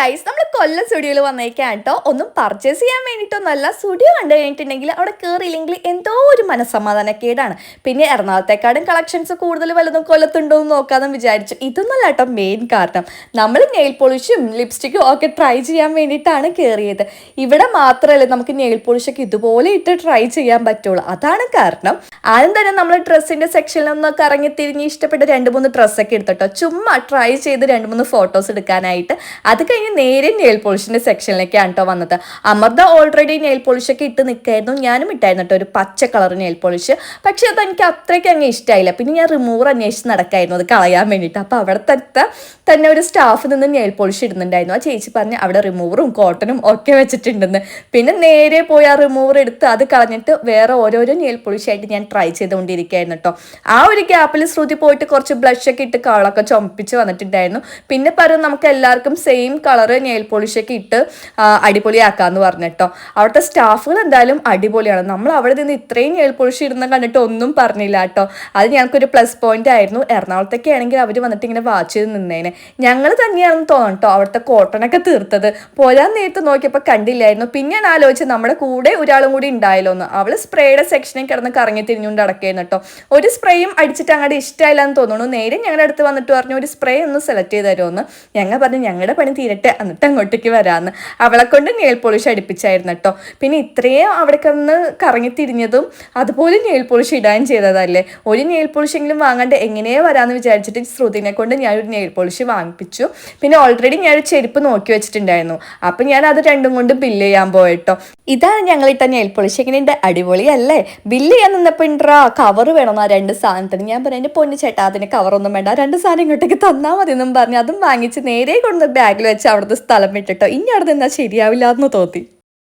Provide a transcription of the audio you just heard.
guys നമ്മൾ കൊല്ലം സ്റ്റുഡിയോയിൽ വന്നേക്കാൻ കേട്ടോ ഒന്നും പർച്ചേസ് ചെയ്യാൻ വേണ്ടിയിട്ടൊന്നല്ല സ്റ്റുഡിയോ കണ്ടു കഴിഞ്ഞിട്ടുണ്ടെങ്കിൽ അവിടെ കയറിയില്ലെങ്കിൽ എന്തോ ഒരു മനസ്സമാധാനക്കേടാണ് പിന്നെ എറണാകുളത്തെക്കാളും കളക്ഷൻസ് കൂടുതൽ വല്ലതും കൊല്ലത്തുണ്ടോ എന്ന് നോക്കാമെന്ന് വിചാരിച്ചു ഇതൊന്നല്ല കേട്ടോ മെയിൻ കാരണം നമ്മൾ നെയിൽ പോളിഷും ലിപ്സ്റ്റിക്കും ഒക്കെ ട്രൈ ചെയ്യാൻ വേണ്ടിയിട്ടാണ് കയറിയത് ഇവിടെ മാത്രമല്ല നമുക്ക് നെയിൽ പോളിഷൊക്കെ ഇതുപോലെ ഇട്ട് ട്രൈ ചെയ്യാൻ പറ്റുള്ളൂ അതാണ് കാരണം ആദ്യം തന്നെ നമ്മൾ ഡ്രസ്സിൻ്റെ സെക്ഷനിൽ ഒന്ന് കറങ്ങി തിരിഞ്ഞ് ഇഷ്ടപ്പെട്ട 2-3 ഡ്രസ്സൊക്കെ എടുത്തിട്ടോ ചുമ്മാ ട്രൈ ചെയ്ത് 2-3 ഫോട്ടോസ് എടുക്കാനായിട്ട് അത് കഴിഞ്ഞ് നേരെ നെയിൽ പോളിഷിൻ്റെ സെക്ഷനിലേക്കാണ് കേട്ടോ വന്നത് അമൃത ഓൾറെഡി നെയിൽ പോളിഷൊക്കെ ഇട്ട് നിൽക്കായിരുന്നു ഞാനും ഇട്ടായിരുന്നു കേട്ടോ ഒരു പച്ച കളർ നെയിൽ പോളിഷ് പക്ഷെ അത് എനിക്ക് അത്രയ്ക്ക് അങ്ങ് ഇഷ്ടമായില്ല പിന്നെ ഞാൻ റിമൂവർ അന്വേഷിച്ച് നടക്കായിരുന്നു അത് കളയാൻ വേണ്ടിയിട്ട് അപ്പോൾ അവിടെ തന്നെ ഒരു സ്റ്റാഫ് നിന്ന് നെയിൽ പോളിഷ് ഇടുന്നുണ്ടായിരുന്നു ആ ചേച്ചി പറഞ്ഞ് അവിടെ റിമൂവറും കോട്ടനും ഒക്കെ വെച്ചിട്ടുണ്ടെന്ന് പിന്നെ നേരെ പോയി ആ റിമൂവർ എടുത്ത് അത് കളഞ്ഞിട്ട് വേറെ ഓരോരോ നെയിൽ പോളിഷായിട്ട് ഞാൻ ട്രൈ ചെയ്തുകൊണ്ടിരിക്കുകയായിരുന്നു കേട്ടോ ആ ഒരു ഗ്യാപ്പിൽ ശ്രുതി പോയിട്ട് കുറച്ച് ബ്ലഷൊക്കെ ഇട്ട് കളൊക്കെ ചൊമ്പിച്ച് വന്നിട്ടുണ്ടായിരുന്നു പിന്നെ പറഞ്ഞു നമുക്ക് എല്ലാവർക്കും സെയിം കളറ് നെയിൽ പോളിഷൊക്കെ ഇട്ട് അടിപൊളിയാക്കാമെന്ന് പറഞ്ഞിട്ടോ അവിടുത്തെ സ്റ്റാഫുകൾ എന്തായാലും അടിപൊളിയാണ് നമ്മൾ അവിടെ നിന്ന് ഇത്രയും നെയിൽ പോളിഷ് ഇടുന്ന കണ്ടിട്ട് ഒന്നും പറഞ്ഞില്ല കേട്ടോ അത് ഞങ്ങൾക്കൊരു പ്ലസ് പോയിന്റ് ആയിരുന്നു എറണാകുളത്തൊക്കെ ആണെങ്കിൽ അവർ വന്നിട്ട് ഇങ്ങനെ വാച്ച് ചെയ്ത് നിന്നേനെ ഞങ്ങൾ തന്നെയാണെന്ന് തോന്നണം കേട്ടോ അവിടുത്തെ കോട്ടണൊക്കെ തീർത്തത് പോരാൻ നേരത്ത് നോക്കിയപ്പോൾ കണ്ടില്ലായിരുന്നു പിന്നെ ഞാൻ ആലോചിച്ച് നമ്മുടെ കൂടെ ഒരാളും കൂടി ഉണ്ടായല്ലോ എന്ന് അവൾ സ്പ്രേയുടെ സെക്ഷനിൽ കിടന്ന് കറങ്ങി തിരിഞ്ഞുകൊണ്ട് നടക്കുകയായിരുന്നു കേട്ടോ ഒരു സ്പ്രേയും അടിച്ചിട്ട് അങ്ങോട്ട് ഇഷ്ടമായില്ല എന്ന് തോന്നുന്നു നേരെ ഞങ്ങളുടെ അടുത്ത് വന്നിട്ട് പറഞ്ഞു ഒരു സ്പ്രേ ഒന്ന് സെലക്ട് ചെയ്ത് തരുമെന്ന് ഞങ്ങൾ പറഞ്ഞു ഞങ്ങളുടെ പണി തീരട്ടെ എന്നിട്ട് അങ്ങോട്ടേക്ക് വരാമെന്ന് അവളെ കൊണ്ട് നെയിൽ പോളിഷ് അടുപ്പിച്ചായിരുന്നു കേട്ടോ പിന്നെ ഇത്രയും അവിടെ കിടന്ന് കറങ്ങി തിരിഞ്ഞതും അതുപോലെ നെയിൽ പോളിഷ് ഇടാൻ ചെയ്തതല്ലേ ഒരു നെയിൽ പോളിഷെങ്കിലും വാങ്ങാണ്ട് എങ്ങനെയോ വരാമെന്ന് വിചാരിച്ചിട്ട് ശ്രുതിനെ കൊണ്ട് ഞാനൊരു നെയിൽ പോളിഷ് വാങ്ങിപ്പിച്ചു പിന്നെ ഓൾറെഡി ഞാനൊരു ചെരുപ്പ് നോക്കി വെച്ചിട്ടുണ്ടായിരുന്നു അപ്പം ഞാൻ അത് രണ്ടും കൊണ്ട് ബില്ല് ചെയ്യാൻ പോയിട്ടോ ഇതാണ് ഞങ്ങളിട്ട നെയിൽ പോളിഷ് എങ്ങനെയുണ്ട് അടിപൊളിയല്ലേ ബില്ല് ചെയ്യാൻ നിന്നപ്പോൾ ഇൻട്രാ കവർ വേണം ആ 2 സാധനത്തിന് ഞാൻ പറഞ്ഞു എൻ്റെ പൊന്നു ചേട്ടാ അതിന് കവറൊന്നും വേണ്ട 2 സാധനം ഇങ്ങോട്ടേക്ക് തന്നാൽ മതി എന്നും പറഞ്ഞ് അതും വാങ്ങിച്ച് നേരെ കൊണ്ട് ബാഗിൽ വെച്ച് അവിടുത്തെ സ്ഥലം വിട്ടിട്ടോ ഇനി അവിടെ നിന്നാൽ ശരിയാവില്ല എന്ന് തോന്നി